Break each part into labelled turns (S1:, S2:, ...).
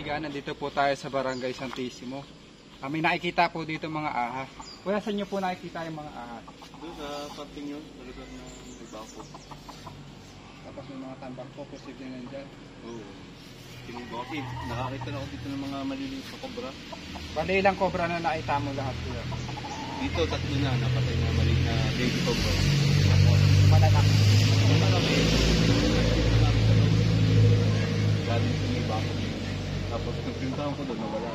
S1: kaibigan, nandito po tayo sa Barangay Santissimo. May nakikita po dito mga ahas. Kuya, saan nyo po nakikita yung mga ahas?
S2: Doon sa parting yun, sa lugar na nagbako.
S1: Tapos may mga tambak po, posible nandyan.
S2: Oo. Tinibaki. Nakakita na ako dito ng mga maliliit na kobra.
S1: Bali ilang cobra na nakita mo lahat kuya?
S2: Dito, tatlo na. Napatay na maliit na baby cobra.
S1: Malalaki.
S2: Marami. Galing tinibaki. Tapos nagpintahan ko doon, nawala.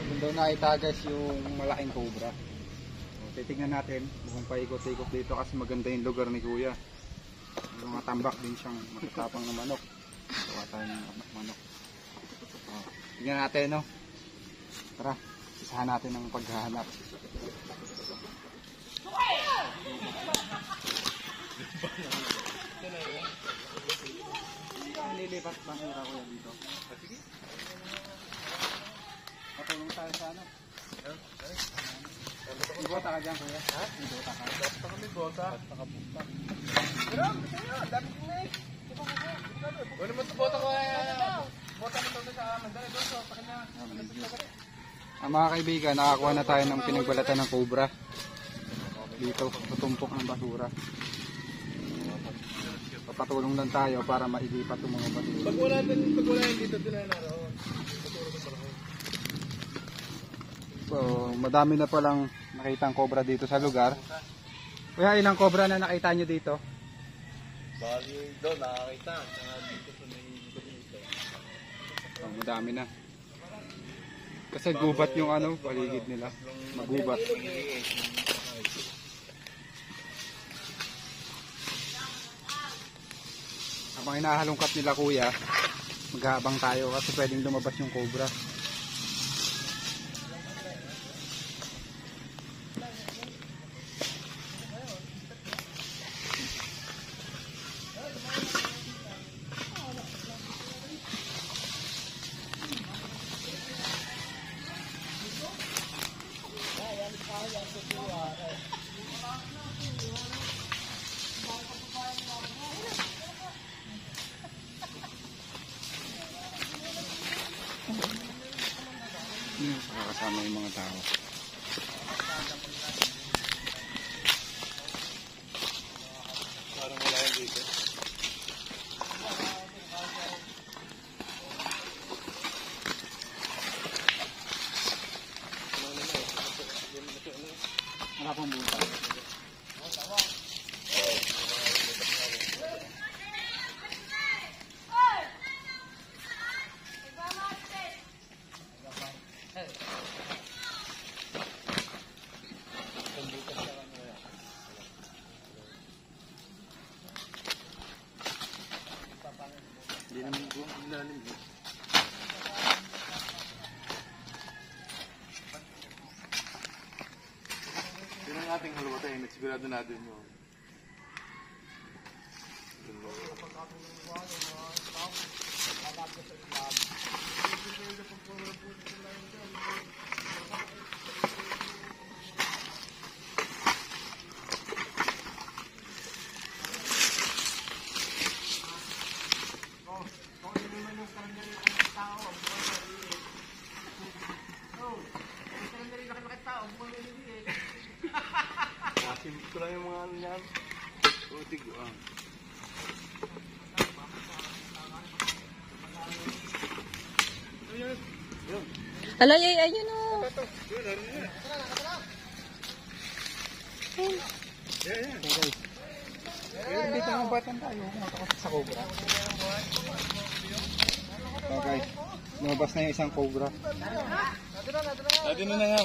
S1: Doon daw nakita guys yung malaking cobra. Titignan natin, mukhang paikot-ikot dito kasi maganda yung lugar ni kuya. May mga tambak din siyang matatapang na manok. Gawa tayo ng manok. Tignan natin, no? Tara, isahan natin ang paghahanap. Nililipat bang hira kuya dito? Sige. Patulong tayo sa ano? May bota ka dyan kuya? Ha? May bota ka? Bota ka may bota. Bota ka bota. Pero, dami ko eh. Wala mo ito bota ko eh. Bota mo ito sa mandali doon. Sa kanya. Mga kaibigan, nakakuha na tayo ng pinagbalatan ng cobra. Dito, tutumpok ng basura. Papatulong lang tayo para mailipat yung mga basura.
S2: Pag wala yung dito, doon na naroon.
S1: So, madami na palang nakitang cobra dito sa lugar. Kuya, ilang cobra na nakita nyo dito?
S2: Bali doon, nakakita. Dito sa may dito.
S1: Oh, madami na. Kasi gubat yung ano, paligid nila. Magubat. Habang inahalungkat nila kuya, maghahabang tayo kasi pwedeng lumabas yung cobra. Kasama yung mga tao.
S2: Parang wala yan dito.
S1: Wala pong buta.
S2: Hindi naman buong ilalim. Yun ang ating halumatay. Nagsigurado natin yun. Simple ko lang yung mga ano yan. Utig.
S3: Alay, ayun o.
S1: Dito ang batan tayo. Matakas sa cobra. So guys, lumabas na yung isang cobra.
S2: Dati na nga.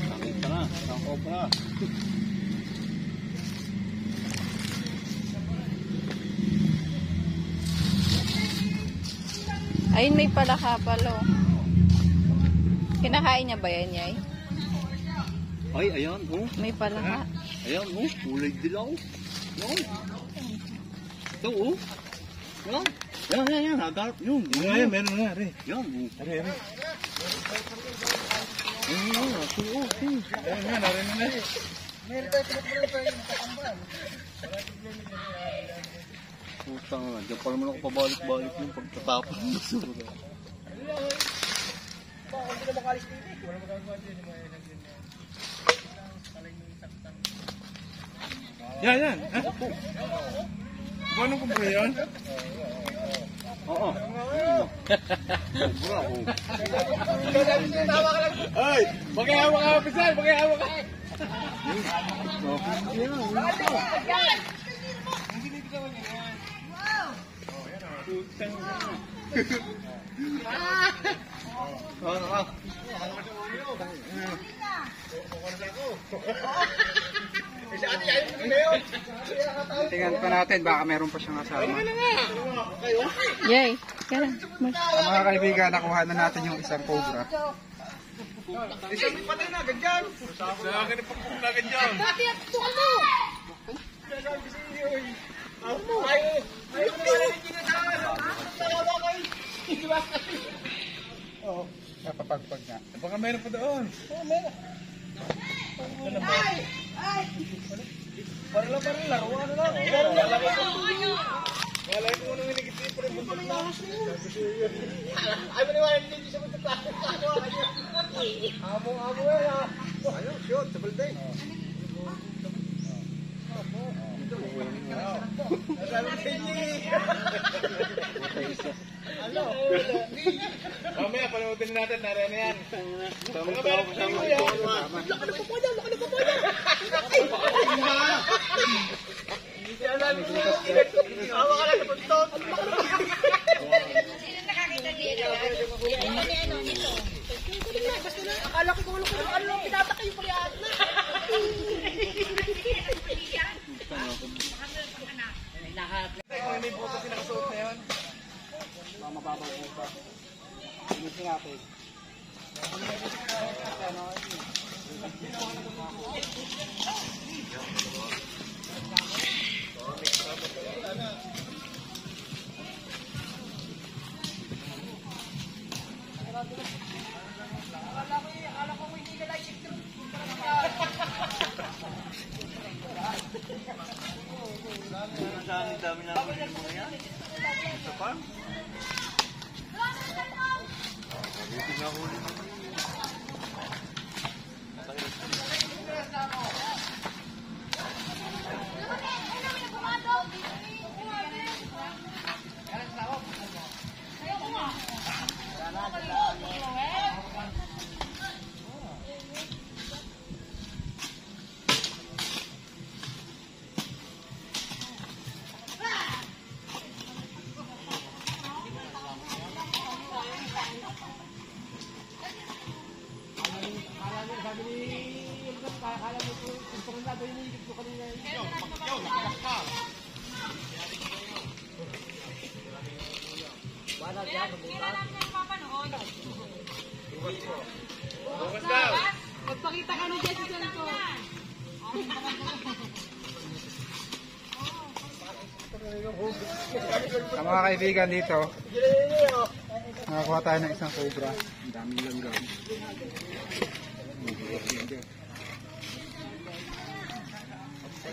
S2: Nakita na, isang cobra.
S3: Ayun, may palaka palo. Kinakain niya ba yan, Yay?
S2: Ay, ayan, oh.
S3: May palaka.
S2: Ayan, oh. Kulay dilaw. No? Ito, oh. Yan. Hagarap yun.
S1: Yan, meron nga, Re.
S2: Yan.
S1: Re.
S2: Yan.
S1: Ayun nga, narinig na.
S2: Putang nga. Diyan pa naman ako pabalik-balik yung pagtatapon ng basura.
S1: Yan. Ha? Anong kumpra yun?
S2: Oo. Bravo.
S1: Ay! Pakihawak ka, Pisal! Pakihawak ka!
S4: Tingnan pa natin, baka meron pa siyang kasama.
S3: Yay. Yan.
S4: Mga kaibigan, nakuha na natin yung isang cobra.
S1: Sa akin ang pagpunagan dyan.
S4: Napapagpag nga.
S1: Baka meron pa doon. Para lang, laruan na lang. Wala ko nung inigit ko rin buntot na. Ay, maniwala hindi siya buntot na. Amo yan. Ayun, shoot, sa balde. Mamaya, panoodin natin, nariyan na yan.
S5: Akala ko kung ano lang pinataka yung pariat na.
S1: Kung hindi po kasi nakasuot na yun.
S4: Mababaw po pa. Tingnan natin.
S2: Saan ang dami namin yung mga yan? Sa farm? Hindi na huli naman yun.
S5: Magpakita ka ng Jessica ko.
S4: Sa mga kaibigan dito, nakakuha tayo ng isang cobra. Ang daming langgam.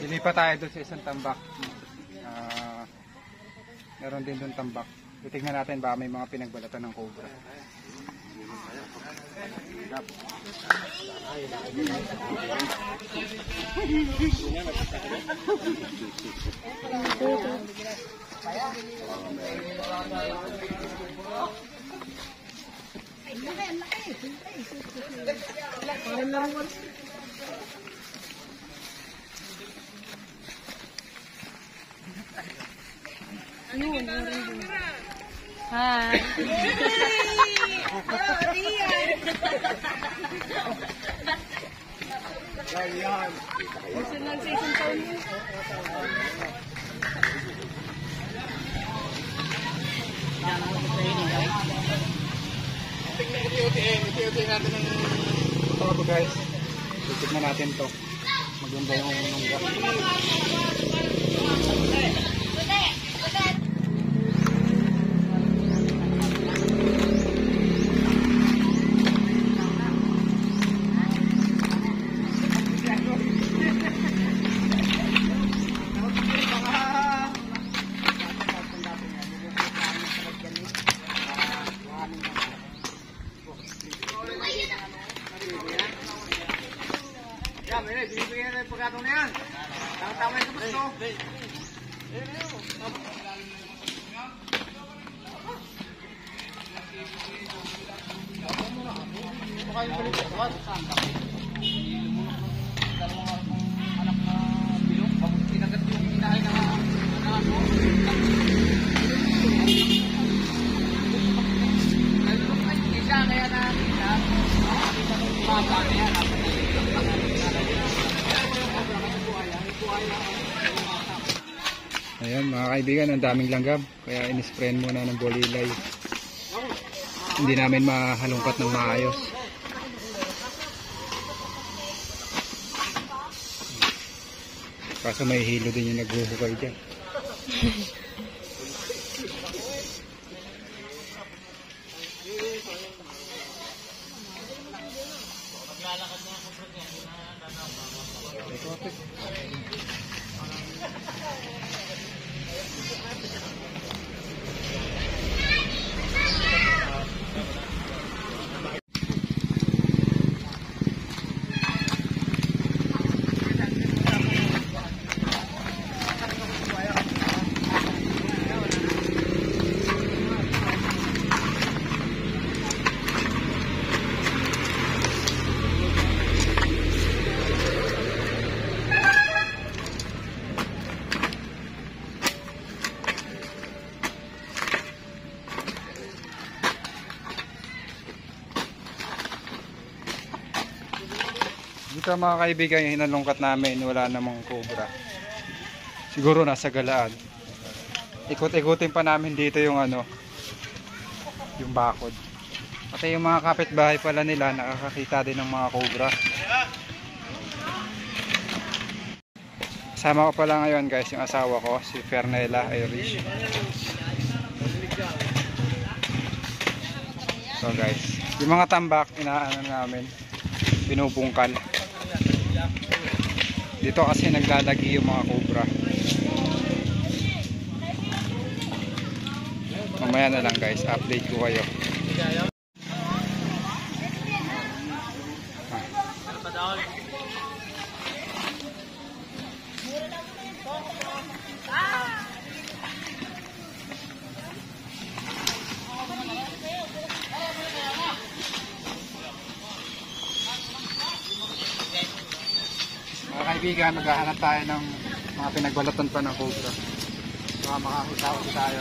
S4: Lilipat tayo doon sa isang tambak. Meron din doon tambak. Titignan natin baka may mga pinagbalatan ng cobra.
S3: Hi.
S1: Iti-uti natin ng...
S4: Ito po guys, titignan natin to. Maganda yung lungga.
S1: Tama yung gusto.
S4: Ayan mga kaibigan, ang daming langgam. Kaya inisprayan muna ng bolilay. Hindi namin mahalungkat ng maayos. Kaso may hilo din yung naghuhukay dyan. Dito mga kaibigan, yung hinalungkat namin, wala namang cobra. Siguro nasa galaan. Ikot-ikutin pa namin dito yung yung bakod. Pati yung mga kapitbahay pala nila, nakakakita din ng mga cobra. Kasama ko pala ngayon guys, yung asawa ko, si Fernella Irish. So guys, yung mga tambak, inaano namin, binubungkal. Dito kasi naglalagi yung mga cobra. Mamaya na lang guys, update ko kayo. Mga kaibigan, maghahanap tayo ng mga pinagbalatan pa ng cobra. Baka makakita tayo.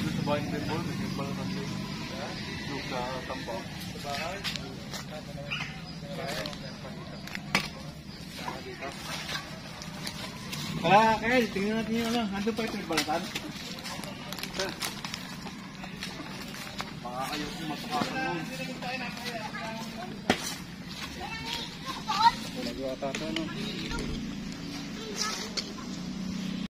S2: Sa bahay ng ball, may pala kasi. Yung sa tambak. Sa bahay.
S1: Kaya, tingnan natin yung andun pa ito yung balatan.
S2: Baka kayo kung matukasan mo.
S4: Nagawa tayo